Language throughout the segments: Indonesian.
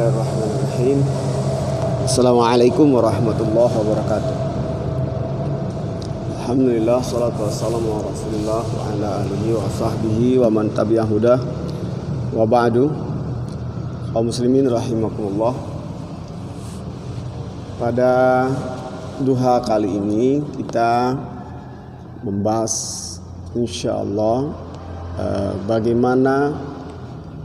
Bismillahirrahmanirrahim. Assalamualaikum warahmatullahi wabarakatuh. Alhamdulillah, salatu wassalamu ala rasulillah wa ala alihi wa sahbihi wa man tabi'ah hudah. Wa ba'du. Kaum muslimin rahimakumullah. Pada duha kali ini kita membahas insyaallah bagaimana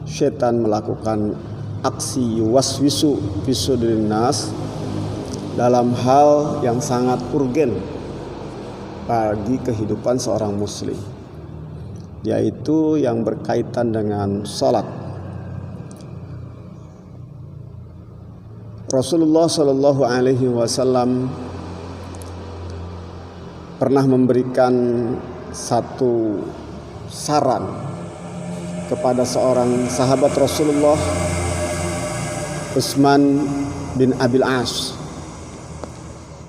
setan melakukan aksi waswisu fisudurin nas dalam hal yang sangat urgen bagi kehidupan seorang muslim, yaitu yang berkaitan dengan salat. Rasulullah Shallallahu Alaihi Wasallam pernah memberikan satu saran kepada seorang sahabat Rasulullah, Utsman bin Abil As,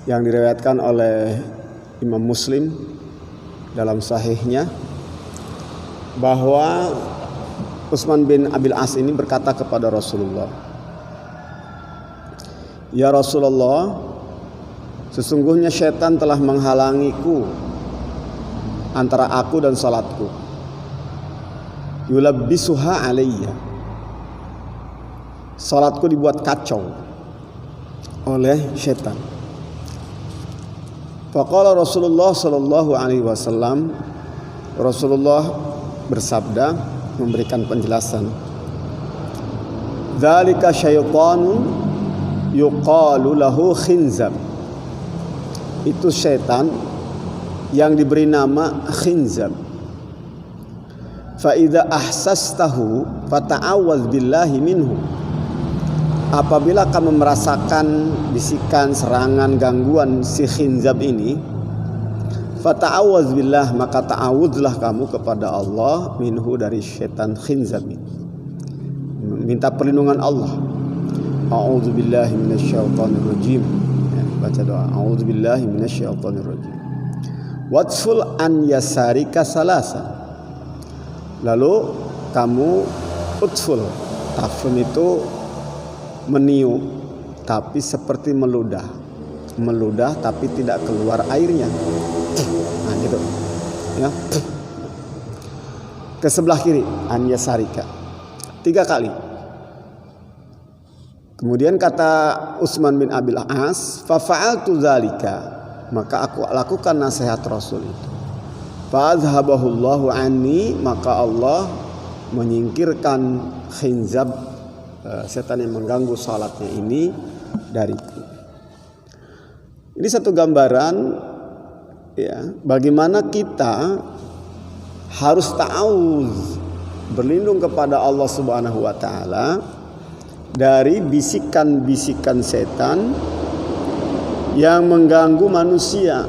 yang diriwayatkan oleh Imam Muslim dalam sahihnya, bahwa Utsman bin Abil As ini berkata kepada Rasulullah, "Ya Rasulullah, sesungguhnya syaitan telah menghalangiku antara aku dan salatku. Yulabbisuha alayya. Salatku dibuat kacau oleh syaitan." Faqala Rasulullah sallallahu alaihi wasallam, Rasulullah bersabda memberikan penjelasan, "Dzalika syaitanun yuqalu lahu khinzab." Itu syaitan yang diberi nama khinzab. Fa idza ahsastahu fata'awwaz billahi minhu. Apabila kamu merasakan bisikan, serangan, gangguan si khinzab ini, fata'awwaz billah, maka ta'awudzlah kamu kepada Allah minhu, dari syaitan khinzab ini. Minta perlindungan Allah. A'udzu billahi minasyaitonir rajim. Baca doa, a'udzu billahi minasyaitonir rajim. Watful an yasarika salasa. Lalu kamu utful. Tafun itu meniup, tapi seperti meludah tapi tidak keluar airnya. Nah gitu ya. Ke sebelah kiri, an yasarika 3 kali. Kemudian kata Utsman bin Abil As, fa fa'altu dzalika, maka aku lakukan nasihat Rasul itu. Fa azhabahullahu anni, maka Allah menyingkirkan khinzab, setan yang mengganggu salatnya ini, dariku. Ini satu gambaran ya, bagaimana kita harus ta'awuz, berlindung kepada Allah Subhanahu wa taala dari bisikan-bisikan setan yang mengganggu manusia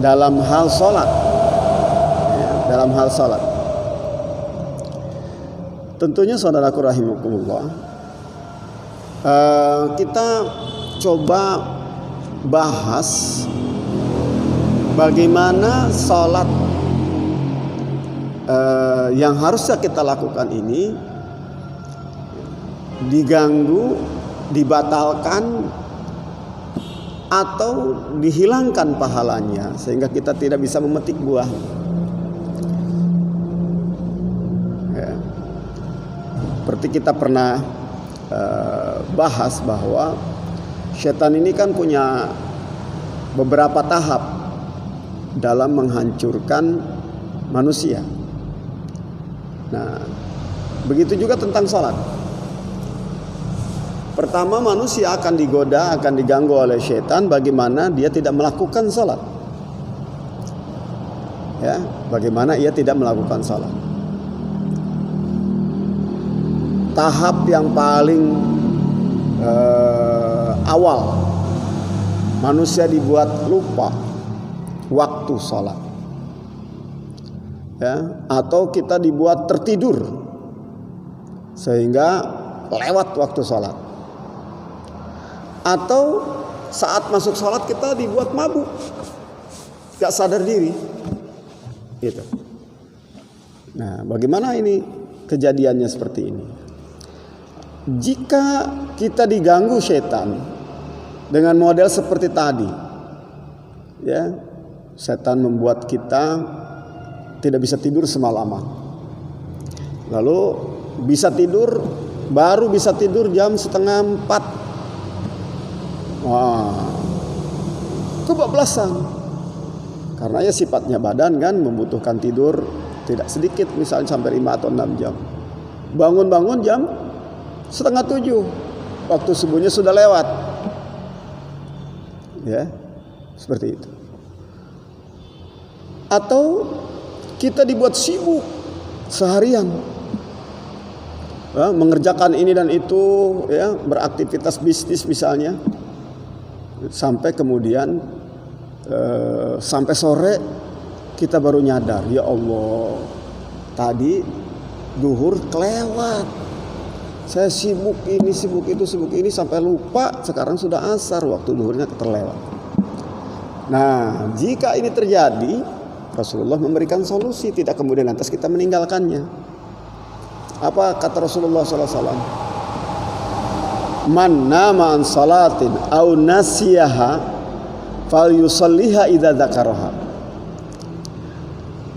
dalam hal salat. Ya, dalam hal salat. Tentunya saudaraku rahimakumullah, kita coba bahas bagaimana salat yang harusnya kita lakukan ini diganggu, dibatalkan, atau dihilangkan pahalanya sehingga kita tidak bisa memetik buahnya. Ya. Seperti kita pernah bahas bahwa setan ini kan punya beberapa tahap dalam menghancurkan manusia. Nah, begitu juga tentang salat. Pertama, manusia akan digoda, akan diganggu oleh setan bagaimana dia tidak melakukan salat. Ya, bagaimana ia tidak melakukan salat. Tahap yang paling awal, manusia dibuat lupa waktu salat. Ya, atau kita dibuat tertidur sehingga lewat waktu salat. Atau saat masuk salat kita dibuat mabuk, gak sadar diri, gitu. Nah, bagaimana ini kejadiannya seperti ini? jika kita diganggu setan dengan model seperti tadi, ya, setan membuat kita tidak bisa tidur semalaman, lalu baru bisa tidur jam 3:30. Wah, kebablasan. Karena ya sifatnya badan kan membutuhkan tidur tidak sedikit, misalnya sampai 5 atau 6 jam. Bangun jam 6:30, waktu subuhnya sudah lewat. Ya, seperti itu. Atau kita dibuat sibuk seharian, ya, mengerjakan ini dan itu, ya, beraktivitas bisnis misalnya, sampai kemudian sampai sore kita baru nyadar, ya Allah, tadi duhur kelewat, saya sibuk ini sibuk itu sibuk ini sampai lupa sekarang sudah asar, waktu duhurnya terlewat. Nah, jika ini terjadi, Rasulullah memberikan solusi, tidak kemudian lantas kita meninggalkannya. Apa kata Rasulullah SAW? Man nama an salatin au nasiyaha fal yusalliha idza dzakaraha.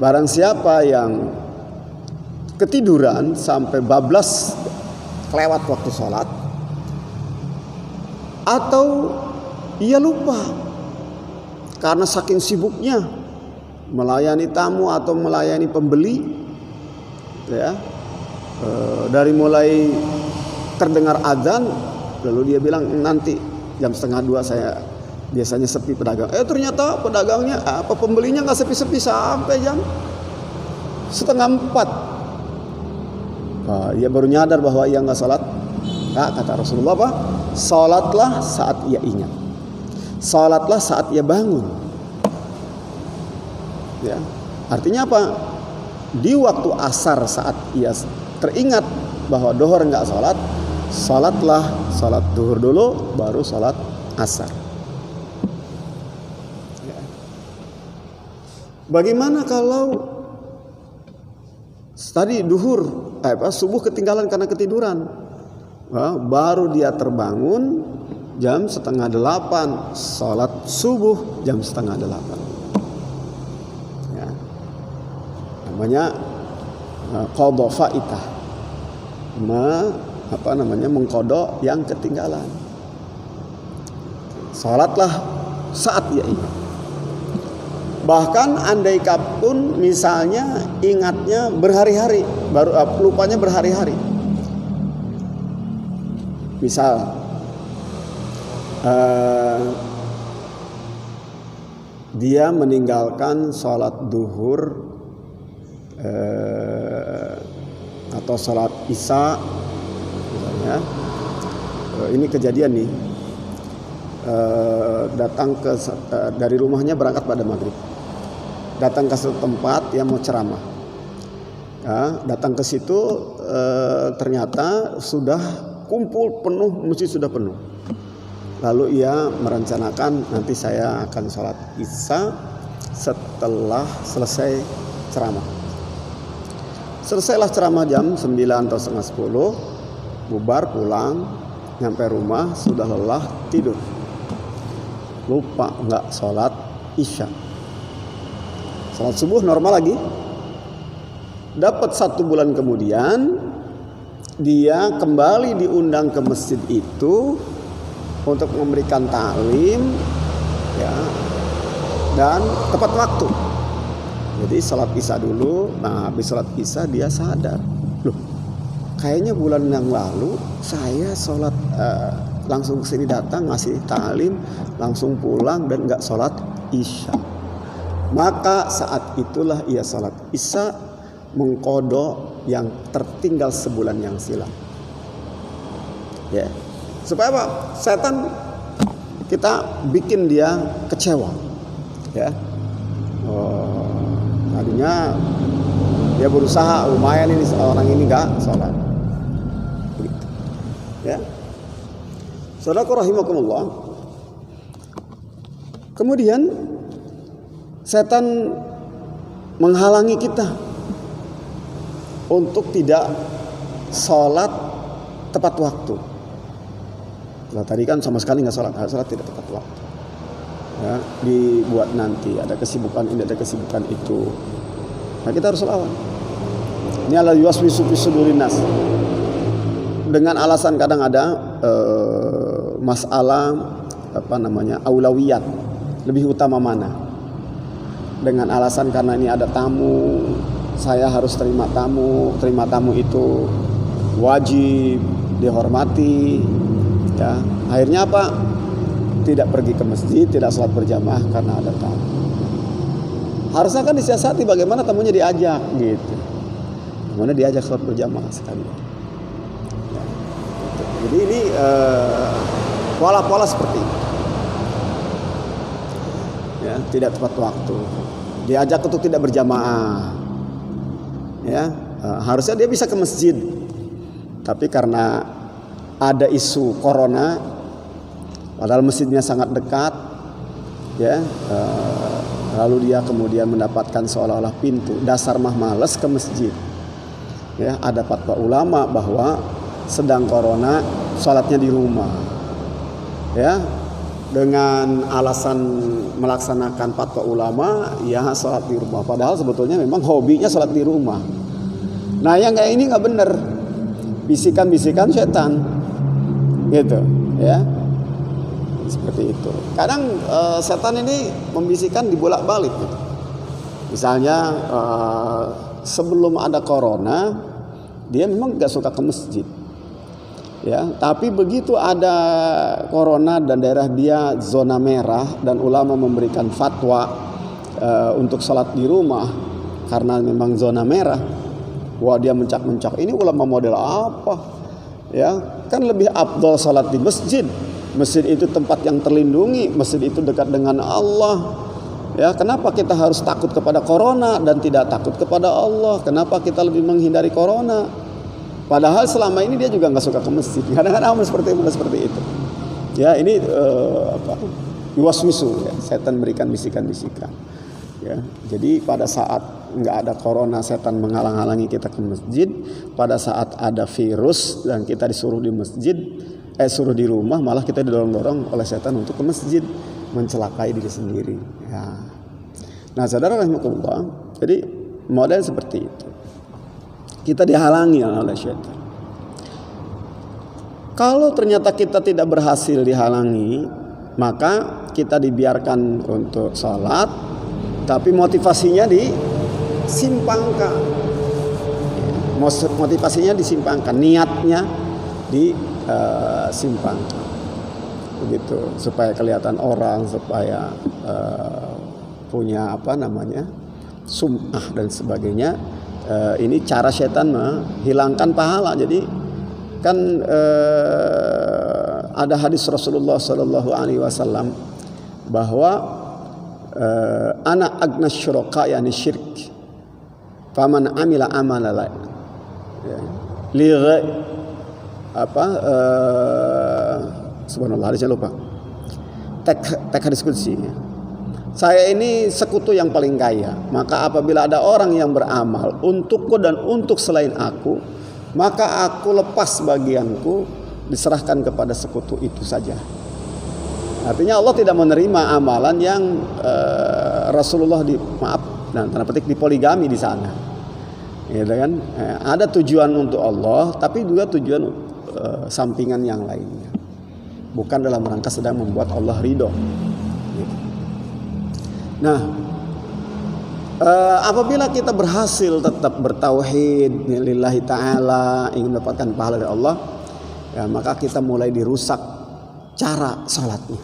Barang siapa yang ketiduran sampai bablas kelewat waktu sholat, atau ia lupa karena saking sibuknya melayani tamu atau melayani pembeli, ya, dari mulai terdengar azan lalu dia bilang nanti jam 1:30 saya biasanya sepi pedagang. Ternyata pedagangnya pembelinya nggak sepi-sepi sampai jam 3:30. Ia baru nyadar bahwa ia nggak sholat. Nah, kata Rasulullah apa? Sholatlah saat ia ingat. Sholatlah saat ia bangun. Ya, artinya apa? Di waktu asar saat ia teringat bahwa duhur nggak sholat, sholatlah sholat duhur dulu, baru sholat asar. Ya. Bagaimana kalau tadi duhur, subuh ketinggalan karena ketiduran, baru dia terbangun jam 7:30, sholat subuh jam 7:30. Ya. Namanya qadha faitah, mengkodok yang ketinggalan. Sholatlah saat ia ingat. Bahkan andai kapun misalnya ingatnya berhari-hari, baru lupanya berhari-hari. Misal dia meninggalkan sholat duhur atau sholat isya misalnya, ini kejadian nih, datang dari rumahnya berangkat pada maghrib, datang ke suatu tempat yang mau ceramah, ya, datang ke situ ternyata sudah kumpul penuh, masjid sudah penuh. Lalu ia merencanakan nanti saya akan sholat isya setelah selesai ceramah. Selesailah ceramah jam 9 atau 9:30, bubar pulang, nyampe rumah sudah lelah tidur, lupa nggak sholat isya. Sholat subuh normal lagi. Dapat 1 bulan kemudian dia kembali diundang ke masjid itu untuk memberikan taklim, ya, dan tepat waktu. Jadi sholat isya dulu. Nah, habis sholat isya dia sadar, loh, kayaknya bulan yang lalu saya sholat langsung kesini datang ngasih taklim, langsung pulang dan nggak sholat isya. Maka saat itulah ia sholat isya, mengkodok yang tertinggal sebulan yang silam. Ya, supaya apa? Setan kita bikin dia kecewa, ya. Tadinya dia berusaha, lumayan ini orang ini nggak sholat, begitu, ya. Saudara rahimakumullah. Kemudian setan menghalangi kita untuk tidak sholat tepat waktu. Nah, tadi kan sama sekali nggak sholat tidak tepat waktu. Ya, dibuat nanti ada kesibukan ini, ada kesibukan itu. Nah, kita harus lawan. Ini adalah yuwaswisu fi sudurin nas. Dengan alasan kadang ada masalah aulawiyat, lebih utama mana. Dengan alasan karena ini ada tamu, saya harus terima tamu itu wajib dihormati. Ya, akhirnya apa? Tidak pergi ke masjid, tidak sholat berjamaah karena ada tamu. Harusnya kan disiasati bagaimana tamunya diajak gitu. Bagaimana diajak sholat berjamaah sekali. Ya, gitu. Jadi ini pola-pola seperti ini. Ya, tidak tepat waktu. Diajak untuk tidak berjamaah. Ya, harusnya dia bisa ke masjid. Tapi karena ada isu corona, padahal masjidnya sangat dekat, ya, lalu dia kemudian mendapatkan seolah-olah pintu dasar males ke masjid. Ya, ada fatwa ulama bahwa sedang corona, sholatnya di rumah. Ya, dengan alasan melaksanakan fatwa ulama, ya sholat di rumah. Padahal sebetulnya memang hobinya sholat di rumah. Nah, yang kayak ini nggak benar, bisikan-bisikan setan, gitu, ya. Seperti itu. Kadang setan ini membisikkan dibolak-balik gitu. Misalnya sebelum ada corona dia memang gak suka ke masjid, ya. Tapi begitu ada corona dan daerah dia zona merah dan ulama memberikan fatwa untuk sholat di rumah karena memang zona merah, wah dia mencak-mencak. Ini ulama model apa? Ya, kan lebih afdal sholat di masjid. Masjid itu tempat yang terlindungi, masjid itu dekat dengan Allah. Ya, kenapa kita harus takut kepada corona dan tidak takut kepada Allah? Kenapa kita lebih menghindari corona? Padahal selama ini dia juga nggak suka ke masjid. Kadang-kadang seperti itu. Ya, ini yuwaswisu, ya, setan berikan bisikan-bisikan. Ya, jadi pada saat nggak ada corona, setan menghalang-halangi kita ke masjid. Pada saat ada virus dan kita disuruh di masjid, suruh di rumah, malah kita didorong-dorong oleh setan untuk ke masjid, mencelakai diri sendiri. Ya. Nah, saudara rahimakumullah, jadi model seperti itu. Kita dihalangi oleh setan. Kalau ternyata kita tidak berhasil dihalangi, maka kita dibiarkan untuk sholat, tapi motivasinya disimpangkan. Motivasinya disimpangkan, niatnya disimpangkan, begitu, supaya kelihatan orang, supaya punya sum'ah dan sebagainya. Ini cara setan menghilangkan pahala. Jadi kan ada hadis Rasulullah Shallallahu Alaihi Wasallam bahwa ana agna syuraka yani syirk, faman amila amala li subhanallah, hadisnya lupa. Tek hadis qudsi. Saya ini sekutu yang paling kaya. Maka apabila ada orang yang beramal untukku dan untuk selain aku, maka aku lepas bagianku, diserahkan kepada sekutu itu saja. Artinya Allah tidak menerima amalan yang Rasulullah dipoligami di sana. Gitu kan? Ada tujuan untuk Allah, tapi juga tujuan sampingan yang lainnya. Bukan dalam rangka sedang membuat Allah ridho. Gitu. Nah, apabila kita berhasil tetap bertauhid lillahi ta'ala, ingin mendapatkan pahala dari Allah, ya, maka kita mulai dirusak cara salatnya.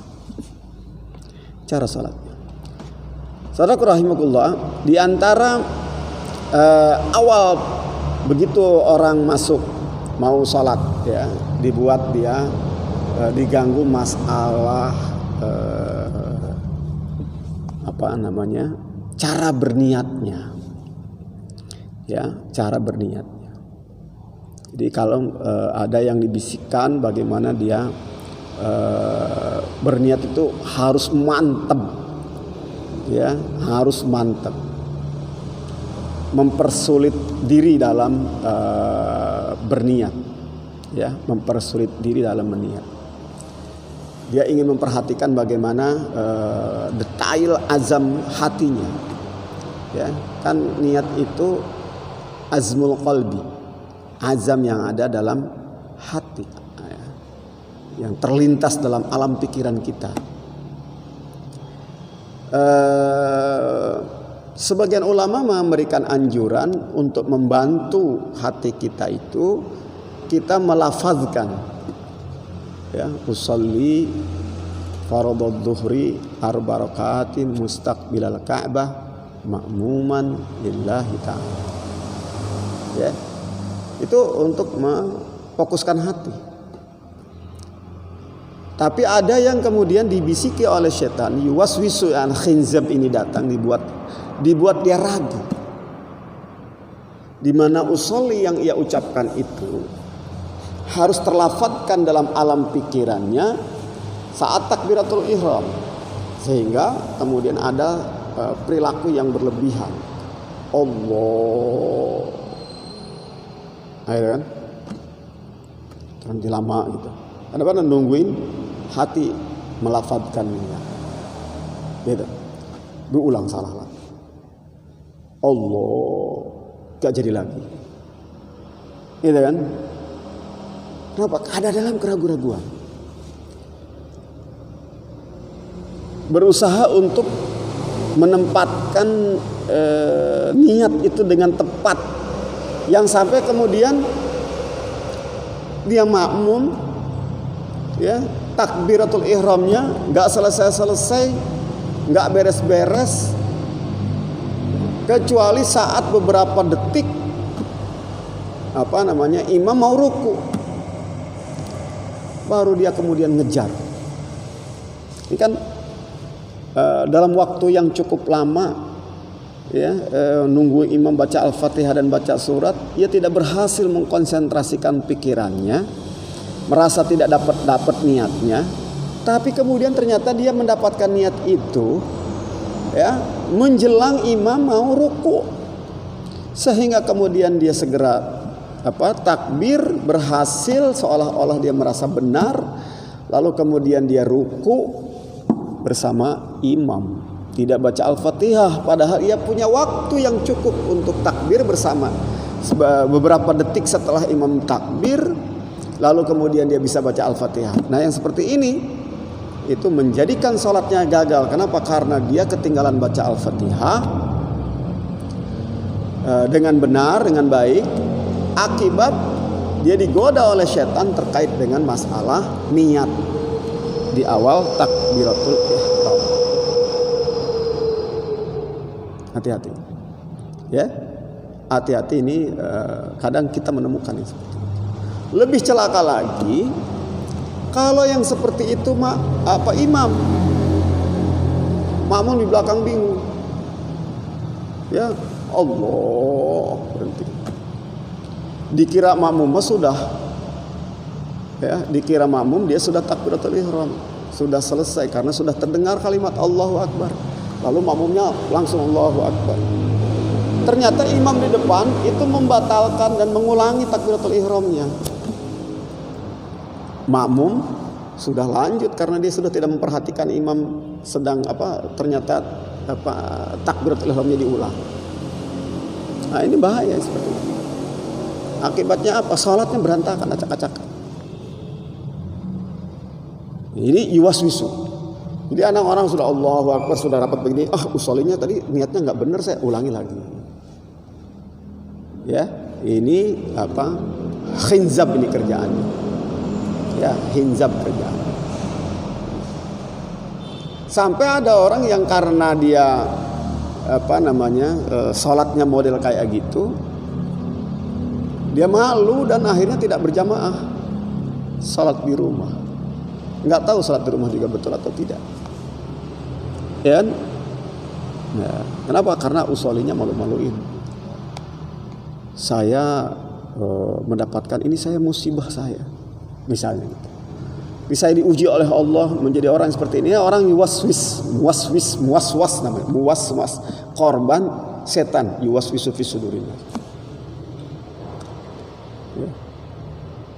Saudaraku rahimakumullah, di antara awal begitu orang masuk mau salat, ya, dibuat dia diganggu masalah cara berniatnya, ya, cara berniatnya. Jadi kalau ada yang dibisikkan bagaimana dia berniat itu harus mantap, ya, harus mantap, mempersulit diri dalam berniat. ya, mempersulit diri dalam meniat. Dia ingin memperhatikan bagaimana detail azam hatinya. Ya, kan niat itu azmul qalbi, azam yang ada dalam hati, ya, yang terlintas dalam alam pikiran kita. Sebagian ulama memberikan anjuran untuk membantu hati kita itu, kita melafazkan, ya, usolli fardhu dhuhri arba rakaatin mustaqbilal ka'bah ma'muman lillahi ta'ala. Ya, itu untuk memfokuskan hati. Tapi ada yang kemudian dibisiki oleh setan, yuwaswisu an khinzab ini datang dibuat dia ragu. Di mana usolli yang ia ucapkan itu harus terlafadzkan dalam alam pikirannya saat takbiratul ihram, sehingga kemudian ada perilaku yang berlebihan. Allah, kan nanti lama gitu. Kadang-kadang nungguin hati melafadzkannya, gitu. Berulang salah lagi. Allah, gak jadi lagi, gitu kan? Kenapa? Ada dalam keraguan-raguan. Berusaha untuk menempatkan niat itu dengan tepat, yang sampai kemudian dia makmum, ya, takbiratul ihramnya nggak selesai, nggak beres-beres, kecuali saat beberapa detik imam mau ruku, baru dia kemudian ngejar. Ini kan dalam waktu yang cukup lama, ya, nunggu imam baca Al-Fatihah dan baca surat, ia tidak berhasil mengkonsentrasikan pikirannya, merasa tidak dapat niatnya. Tapi kemudian ternyata dia mendapatkan niat itu, ya, menjelang imam mau ruku, sehingga kemudian dia segera takbir, berhasil, seolah-olah dia merasa benar, lalu kemudian dia ruku bersama imam, tidak baca Al-Fatihah, padahal ia punya waktu yang cukup untuk takbir bersama. Beberapa detik setelah imam takbir, lalu kemudian dia bisa baca Al-Fatihah. Nah, yang seperti ini itu menjadikan sholatnya gagal. Kenapa? Karena dia ketinggalan baca Al-Fatihah dengan benar, dengan baik. Akibat dia digoda oleh setan terkait dengan masalah niat di awal takbiratul ihram. Hati-hati, ya, hati-hati. Ini kadang kita menemukan yang seperti itu. Lebih celaka lagi kalau yang seperti itu imam, makmum di belakang bingung, ya, Allah, berhenti. Dikira makmum sudah, ya, dikira makmum dia sudah takbiratul ihram, sudah selesai karena sudah terdengar kalimat Allahu Akbar, lalu makmumnya langsung Allahu Akbar. Ternyata imam di depan itu membatalkan dan mengulangi takbiratul ihramnya. Makmum sudah lanjut karena dia sudah tidak memperhatikan imam sedang ternyata takbiratul ihramnya diulang. Nah, ini bahaya seperti itu. Akibatnya apa? Salatnya berantakan, acak-acakan. Ini yuwaswisu. Jadi anak orang sudah Allahu Akbar, sudah rapat begini, usollinya tadi niatnya nggak benar, saya ulangi lagi. Ya, ini khinzab ini kerjaannya. Ya, khinzab kerjaan. Sampai ada orang yang karena dia salatnya model kayak gitu, dia malu dan akhirnya tidak berjamaah salat di rumah. Nggak tahu salat di rumah juga betul atau tidak. Ya, nah, kenapa? Karena usollinya malu-maluin. Saya mendapatkan ini, saya musibah saya, misalnya. Saya diuji oleh Allah menjadi orang seperti ini. Orang muwaswas namanya, muwaswas, korban setan, yuwaswisu fi sudurin. Ya.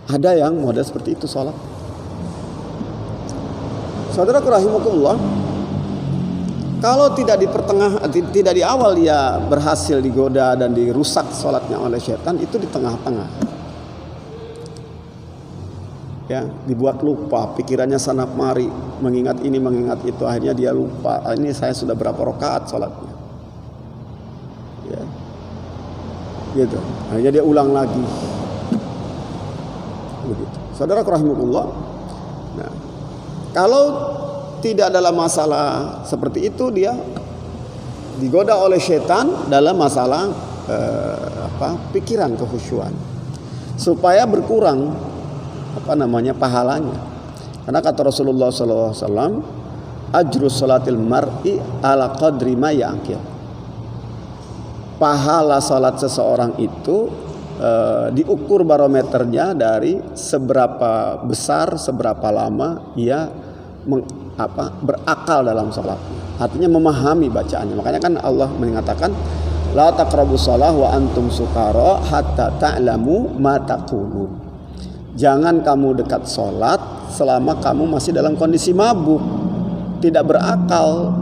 Ada yang model seperti itu sholat. Saudaraku rahimakumullah, kalau tidak di awal dia berhasil digoda dan dirusak sholatnya oleh setan, itu di tengah-tengah. Ya, dibuat lupa, pikirannya sana kemari, mengingat ini, mengingat itu, akhirnya dia lupa. Ini saya sudah berapa rakaat sholatnya. Ya, gitu. Akhirnya dia ulang lagi. Begitu. Saudaraku rahimakumullah. Nah, kalau tidak dalam masalah seperti itu, dia digoda oleh setan dalam masalah pikiran, kekhusyuan, supaya berkurang pahalanya. Karena kata Rasulullah SAW, ajru salatil mar'i ala qadri ma ya'qil. Pahala salat seseorang itu diukur barometernya dari seberapa besar, seberapa lama ia berakal dalam salatnya. Artinya memahami bacaannya. Makanya kan Allah mengatakan la taqrabus shalah wa antum sukara hatta ta'lamu ma taqulun. Jangan kamu dekat sholat selama kamu masih dalam kondisi mabuk, tidak berakal,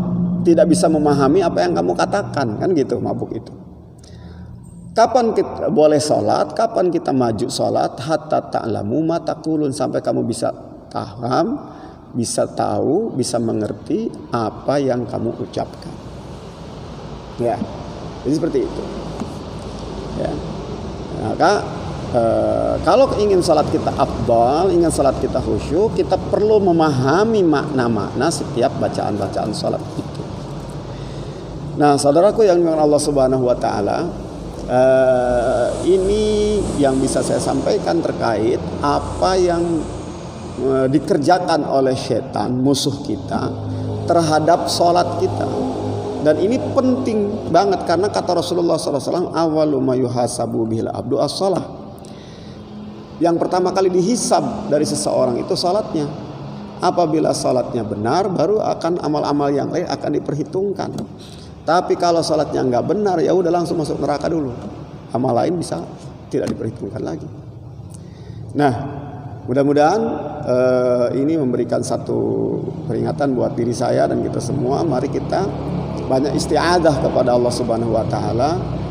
tidak bisa memahami apa yang kamu katakan, kan gitu mabuk itu. Kapan kita boleh sholat, kapan kita maju sholat? Hatta ta'lamu ma taqulun, sampai kamu bisa paham, bisa tahu, bisa mengerti apa yang kamu ucapkan. Ya, jadi seperti itu. Ya, maka kalau ingin salat kita afdal, ingin salat kita khusyuk, kita perlu memahami makna-makna setiap bacaan-bacaan salat itu. Nah, saudaraku yang dimuliakan Allah Subhanahu wa taala, ini yang bisa saya sampaikan terkait apa yang dikerjakan oleh setan, musuh kita, terhadap salat kita. Dan ini penting banget karena kata Rasulullah SAW, awalu ma yuhasabu bihil abdu as-shalah. Yang pertama kali dihisab dari seseorang itu salatnya. Apabila salatnya benar, baru akan amal-amal yang lain akan diperhitungkan. Tapi kalau salatnya nggak benar, ya udah langsung masuk neraka dulu. Amal lain bisa tidak diperhitungkan lagi. Nah, mudah-mudahan ini memberikan satu peringatan buat diri saya dan kita semua. Mari kita banyak isti'adzah kepada Allah Subhanahu wa taala.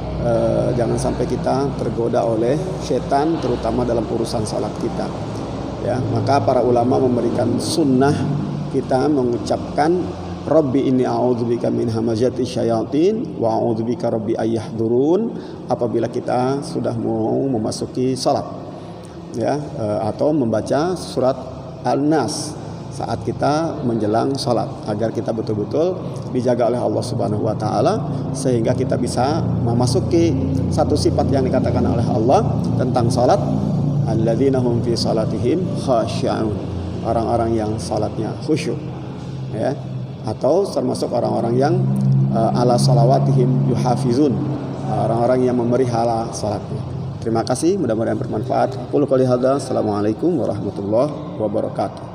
Jangan sampai kita tergoda oleh setan, terutama dalam urusan salat kita. Ya, maka para ulama memberikan sunnah kita mengucapkan Rabbi inni a'udzubika min hamazati syayatin wa a'udzubika rabbi ayyahdurun apabila kita sudah mau memasuki salat. Ya, atau membaca surat Al-Nas saat kita menjelang salat, agar kita betul-betul dijaga oleh Allah Subhanahu wa taala sehingga kita bisa memasuki satu sifat yang dikatakan oleh Allah tentang salat, alladzina hum fi salatihim khashi'un, orang-orang yang salatnya khusyuk, ya, atau termasuk orang-orang yang ala salawatihim yuhafizun, orang-orang yang memelihara salatnya. Terima kasih, mudah-mudahan bermanfaat. Qul qouli hadza, assalamualaikum warahmatullahi wabarakatuh.